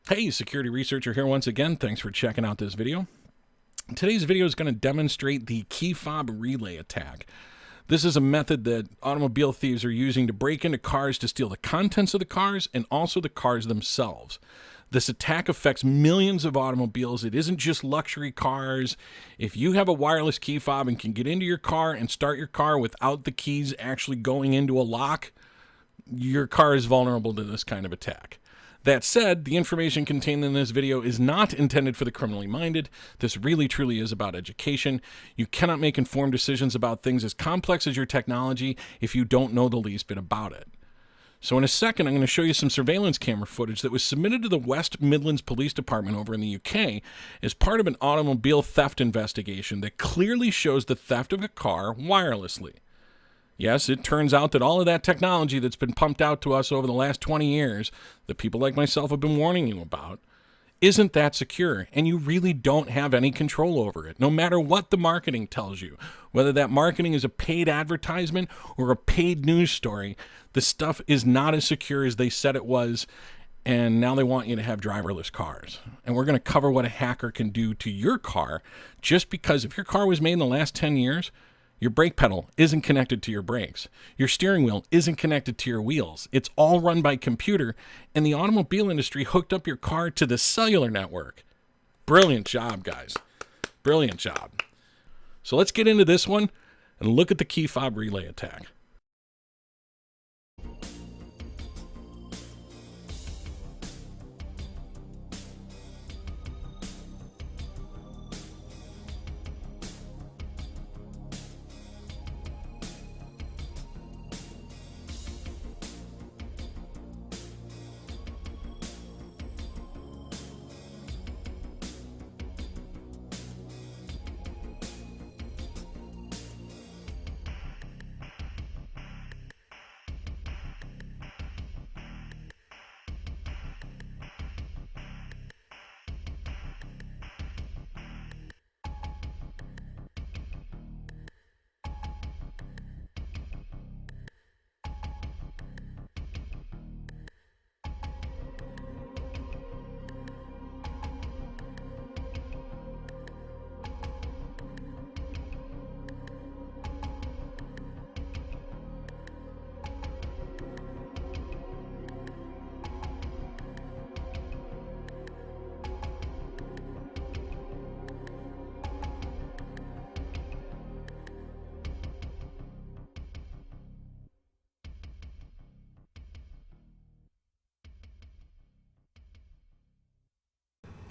Hey, security researcher here once again. Thanks for checking out this video. Today's video is going to demonstrate the Keyfob Relay Attack. This is a method that automobile thieves are using to break into cars to steal the contents of the cars and also the cars themselves. This attack affects millions of automobiles. It isn't just luxury cars. If you have a wireless key fob and can get into your car and start your car without the keys actually going into a lock, your car is vulnerable to this kind of attack. That said, the information contained in this video is not intended for the criminally minded. This really truly is about education. You cannot make informed decisions about things as complex as your technology if you don't know the least bit about it. So in a second, I'm going to show you some surveillance camera footage that was submitted to the West Midlands Police Department over in the UK as part of an automobile theft investigation that clearly shows the theft of a car wirelessly. Yes, it turns out that all of that technology that's been pumped out to us over the last 20 years, that people like myself have been warning you about, isn't that secure, and you really don't have any control over it, no matter what the marketing tells you. Whether that marketing is a paid advertisement or a paid news story, the stuff is not as secure as they said it was, and now they want you to have driverless cars. And we're going to cover what a hacker can do to your car, just because if your car was made in the last 10 years, your brake pedal isn't connected to your brakes. Your steering wheel isn't connected to your wheels. It's all run by computer, and the automobile industry hooked up your car to the cellular network. Brilliant job, guys. Brilliant job. So let's get into this one and look at the Keyfob Relay Attack.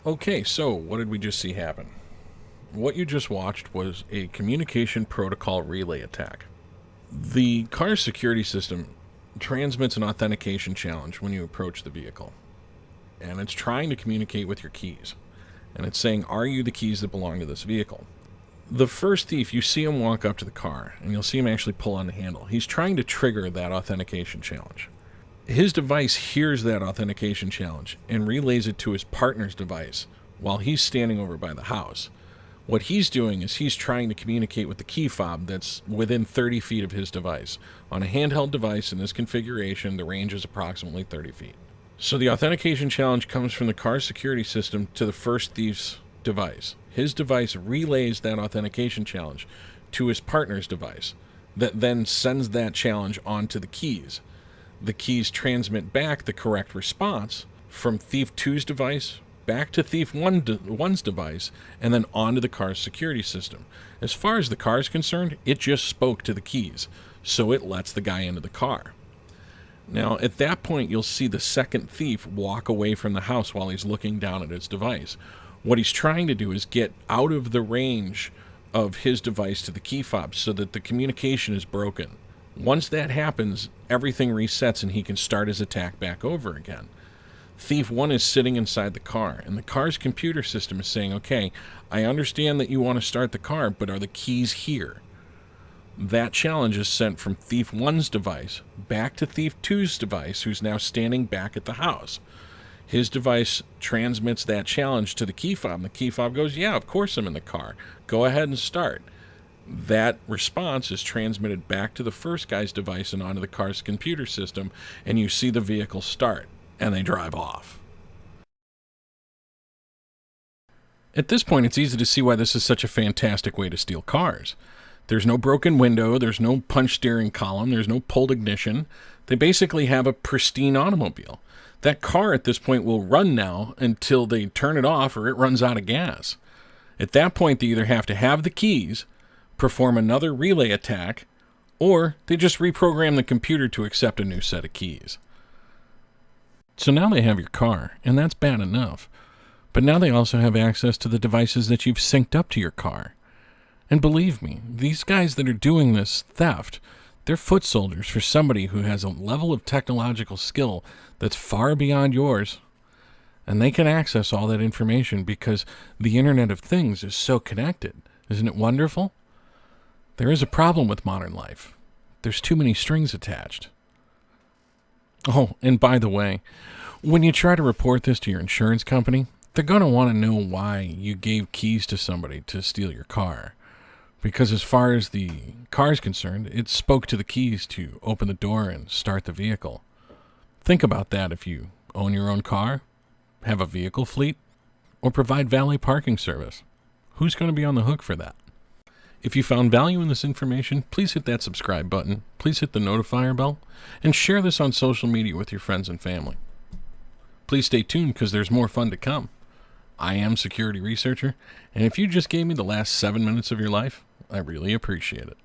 Okay, so what did we just see happen? What you just watched was a communication protocol relay attack. The car's security system transmits an authentication challenge when you approach the vehicle. And it's trying to communicate with your keys. And it's saying, are you the keys that belong to this vehicle? The first thief, you see him walk up to the car, and you'll see him actually pull on the handle. He's trying to trigger that authentication challenge. His device hears that authentication challenge and relays it to his partner's device while he's standing over by the house. What he's doing is he's trying to communicate with the key fob that's within 30 feet of his device. On a handheld device in this configuration, the range is approximately 30 feet. So the authentication challenge comes from the car's security system to the first thief's device. His device relays that authentication challenge to his partner's device that then sends that challenge onto the keys. The keys transmit back the correct response from Thief 2's device back to Thief 1's device and then onto the car's security system. As far as the car is concerned, it just spoke to the keys, so it lets the guy into the car. Now, at that point, you'll see the second thief walk away from the house while he's looking down at his device. What he's trying to do is get out of the range of his device to the key fob so that the communication is broken. Once that happens, everything resets and he can start his attack back over again. Thief 1 is sitting inside the car, and the car's computer system is saying, okay, I understand that you want to start the car, but are the keys here? That challenge is sent from Thief 1's device back to Thief 2's device, who's now standing back at the house. His device transmits that challenge to the key fob, and the key fob goes, yeah, of course I'm in the car. Go ahead and start. That response is transmitted back to the first guy's device and onto the car's computer system, and you see the vehicle start, and they drive off. At this point, it's easy to see why this is such a fantastic way to steal cars. There's no broken window, there's no punch steering column, there's no pulled ignition. They basically have a pristine automobile. That car at this point will run now until they turn it off or it runs out of gas. At that point, they either have to have the keys, perform another relay attack, or they just reprogram the computer to accept a new set of keys. So now they have your car, and that's bad enough. But now they also have access to the devices that you've synced up to your car. And believe me, these guys that are doing this theft, they're foot soldiers for somebody who has a level of technological skill that's far beyond yours. And they can access all that information because the Internet of Things is so connected. Isn't it wonderful? There is a problem with modern life. There's too many strings attached. Oh, and by the way, when you try to report this to your insurance company, they're going to want to know why you gave keys to somebody to steal your car. Because as far as the car is concerned, it spoke to the keys to open the door and start the vehicle. Think about that if you own your own car, have a vehicle fleet, or provide valet parking service. Who's going to be on the hook for that? If you found value in this information, please hit that subscribe button, please hit the notifier bell, and share this on social media with your friends and family. Please stay tuned because there's more fun to come. I am Security Researcher, and if you just gave me the last 7 minutes of your life, I really appreciate it.